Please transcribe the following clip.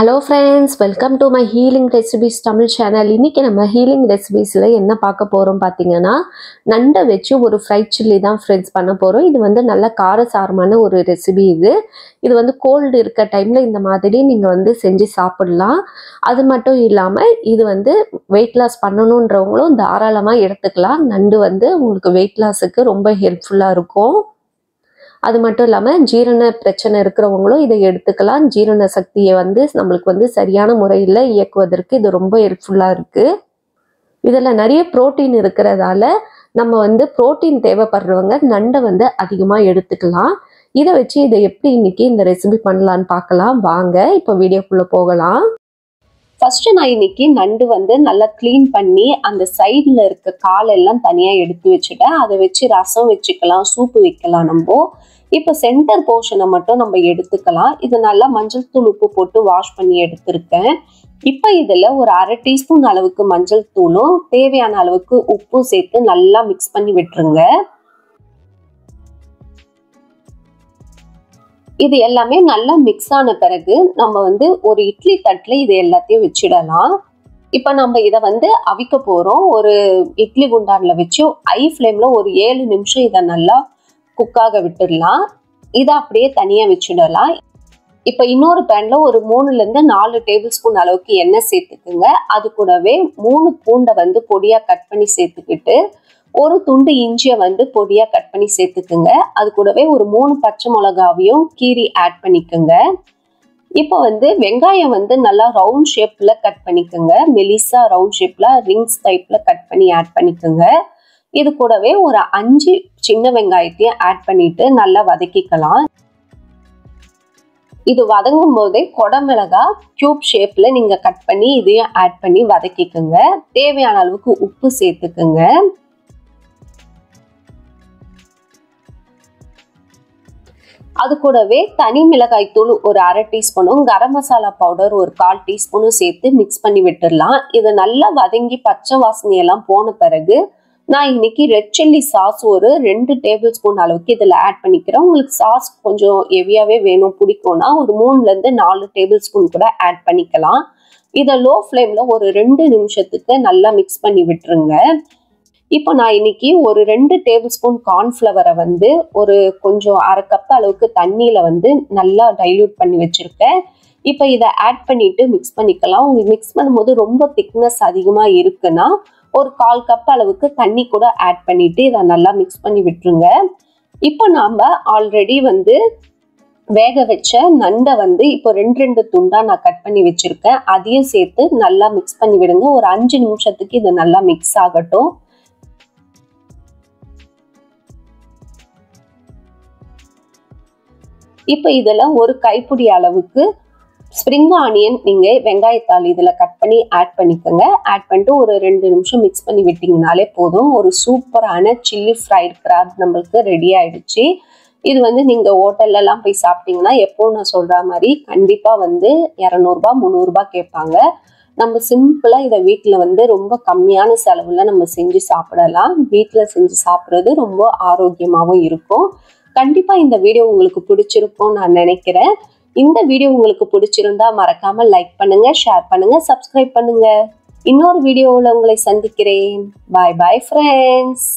Hello friends, welcome to my healing recipes Tamil channel. இன்னைக்கு நம்ம healing recipesல என்ன பார்க்க போறோம் பாத்தீங்கன்னா நண்டை வெச்சு ஒரு fried chilli தான் friends பண்ண போறோம். இது வந்து நல்ல காரசாரமான ஒரு ரெசிபி இது வந்து கோல்ட் இருக்க டைம்ல இந்த மாதிரி நீங்க வந்து செஞ்சு சாப்பிடலாம். அது மட்டும் இல்லாம இது வந்து weight loss பண்ணனும்ன்றவங்களும் தாராளமா எடுத்துக்கலாம். நண்டு வந்து உங்களுக்கு weight lossக்கு ரொம்ப ஹெல்ப்ஃபுல்லா இருக்கும். அது மட்டும் இல்லாம ஜீரண பிரச்சனை இருக்கிறவங்களும் இதை எடுத்துக்கலாம். ஜீரண சக்தியை வந்து நமக்கு வந்து சரியான முறையில் இயக்குவதற்கு இது ரொம்ப ஹெல்ப்ஃபுல்லா இருக்கு. இதுல நிறைய புரோட்டீன் இருக்கிறதால நம்ம வந்து புரோட்டீன் தேவைப்படுறவங்க நண்டை வந்து அதிகமா எடுத்துக்கலாம். இதை வச்சு இதை எப்படி இன்னைக்கு இந்த ரெசிபி பண்ணலான்னு பார்க்கலாம் வாங்க. இப்போ வீடியோக்குள்ள போகலாம். ஃபர்ஸ்ட் நான் இன்னைக்கு நண்டு வந்து நல்லா க்ளீன் பண்ணி அந்த சைடில் இருக்க காலெல்லாம் தனியாக எடுத்து வச்சுட்டேன். அதை வச்சு ரசம் வச்சுக்கலாம், சூப்பு வைக்கலாம். நம்ம இப்போ சென்டர் போர்ஷனை மட்டும் நம்ம எடுத்துக்கலாம். இது நல்லா மஞ்சள் தூள் உப்பு போட்டு வாஷ் பண்ணி எடுத்திருக்கேன். இப்போ இதில் ஒரு 1/2 டீஸ்பூன் அளவுக்கு மஞ்சள் தூளும் தேவையான அளவுக்கு உப்பும் சேர்த்து நல்லா மிக்ஸ் பண்ணி விட்டுருங்க. இது எல்லாமே நல்லா மிக்ஸ் ஆன பிறகு நம்ம வந்து ஒரு இட்லி தட்டுல இது எல்லாத்தையும் வச்சிடலாம். இப்ப நம்ம இதை வந்து அவிக்க போறோம். ஒரு இட்லி குண்டான்ல வச்சு ஹை ஃப்ளேம்ல ஒரு 7 நிமிஷம் இதை நல்லா குக்காக விட்டுடலாம். இதை அப்படியே தனியா வச்சிடலாம். இப்ப இன்னொரு பேன்ல ஒரு 3ல இருந்து 4 டேபிள் ஸ்பூன் அளவுக்கு எண்ணெய் சேர்த்துக்குங்க. அது கூடவே 3 பூண்டை வந்து பொடியா கட் பண்ணி சேர்த்துக்கிட்டு ஒரு துண்டு இஞ்சியை வந்து பொடியா கட் பண்ணி சேர்த்துக்குங்க. அது கூடவே ஒரு 3 பச்சை மிளகாவையும் கீரி ஆட் பண்ணிக்கோங்க. இப்போ வந்து வெங்காயம் வந்து நல்லா ரவுண்ட் ஷேப்ல கட் பண்ணிக்கோங்க. மெலிசா ரவுண்ட் ஷேப்ல ரிங்ஸ் டைப்ல கட் பண்ணி ஆட் பண்ணிக்கோங்க. இது கூடவே ஒரு 5 சின்ன வெங்காயத்தையும் ஆட் பண்ணிட்டு நல்லா வதக்கிக்கலாம். இது வதங்கும் போதே கொடமிளகா கியூப் ஷேப்ல நீங்க கட் பண்ணி இதையும் ஆட் பண்ணி வதக்கிக்கோங்க. தேவையான அளவுக்கு உப்பு சேர்த்துக்குங்க. அது கூடவே தனி மிளகாய் தூள் ஒரு 1/2 டீஸ்பூனும் கரம் மசாலா பவுடர் ஒரு 1/4 டீஸ்பூனும் சேர்த்து மிக்ஸ் பண்ணி விட்டுடலாம். இது நல்லா வதங்கி பச்சை வாசனை எல்லாம் போன பிறகு நான் இன்னைக்கு ரெட் சில்லி சாஸ் ஒரு 2 டேபிள் ஸ்பூன் அளவுக்கு இதில் ஆட் பண்ணிக்கிறேன். உங்களுக்கு சாஸ் கொஞ்சம் ஹெவியாவே வேணும் பிடிக்கும்னா ஒரு 3ல இருந்து 4 டேபிள் ஸ்பூன் கூட ஆட் பண்ணிக்கலாம். இதை லோ ஃப்ளேம்ல ஒரு 2 நிமிஷத்துக்கு நல்லா மிக்ஸ் பண்ணி விட்டுருங்க. இப்போ நான் இன்னைக்கு ஒரு 2 டேபிள் ஸ்பூன் கார்ன்ஃப்ளவரை வந்து ஒரு கொஞ்சம் 1/2 கப் அளவுக்கு தண்ணியில வந்து நல்லா டைல்யூட் பண்ணி வச்சிருக்கேன். இப்போ இதை ஆட் பண்ணிட்டு மிக்ஸ் பண்ணிக்கலாம். உங்களுக்கு மிக்ஸ் பண்ணும்போது ரொம்ப திக்னஸ் அதிகமா இருக்குன்னா ஒரு 1/4 கப் அளவுக்கு தண்ணி கூட ஆட் பண்ணிட்டு இதை நல்லா மிக்ஸ் பண்ணி விட்டுருங்க. இப்போ நாம ஆல்ரெடி வந்து வேக வச்ச நண்டை வந்து இப்போ 2 துண்டா நான் கட் பண்ணி வச்சிருக்கேன். அதையும் சேர்த்து நல்லா மிக்ஸ் பண்ணி விடுங்க. ஒரு 5 நிமிஷத்துக்கு இது நல்லா மிக்ஸ் ஆகட்டும். இப்போ இதில் ஒரு கைப்பிடி அளவுக்கு ஸ்ப்ரிங் ஆனியன் நீங்கள் வெங்காயத்தாள் இதில் கட் பண்ணி ஆட் பண்ணிக்கோங்க. ஆட் பண்ணிட்டு ஒரு 2 நிமிஷம் மிக்ஸ் பண்ணி விட்டிங்கனாலே போதும். ஒரு சூப்பரான சில்லி ஃப்ரைட் கிராப் நம்மளுக்கு ரெடி ஆயிடுச்சு. இது வந்து நீங்கள் ஹோட்டல்லலாம் போய் சாப்பிட்டீங்கன்னா எப்போ நான் சொல்கிற மாதிரி கண்டிப்பாக வந்து 200 300 கேட்பாங்க. நம்ம சிம்பிளாக இதை வீட்டில் வந்து ரொம்ப கம்மியான செலவில் நம்ம செஞ்சு சாப்பிடலாம். வீட்டில் செஞ்சு சாப்பிட்றது ரொம்ப ஆரோக்கியமாகவும் இருக்கும். கண்டிப்பா இந்த வீடியோ உங்களுக்கு பிடிச்சிருக்கும் நான் நினைக்கிறேன். இந்த வீடியோ உங்களுக்கு பிடிச்சிருந்தா மறக்காம லைக் பண்ணுங்க, ஷேர் பண்ணுங்க, சப்ஸ்கிரைப் பண்ணுங்க. இன்னொரு வீடியோவில் உங்களை சந்திக்கிறேன். பாய் பாய் ஃப்ரெண்ட்ஸ்.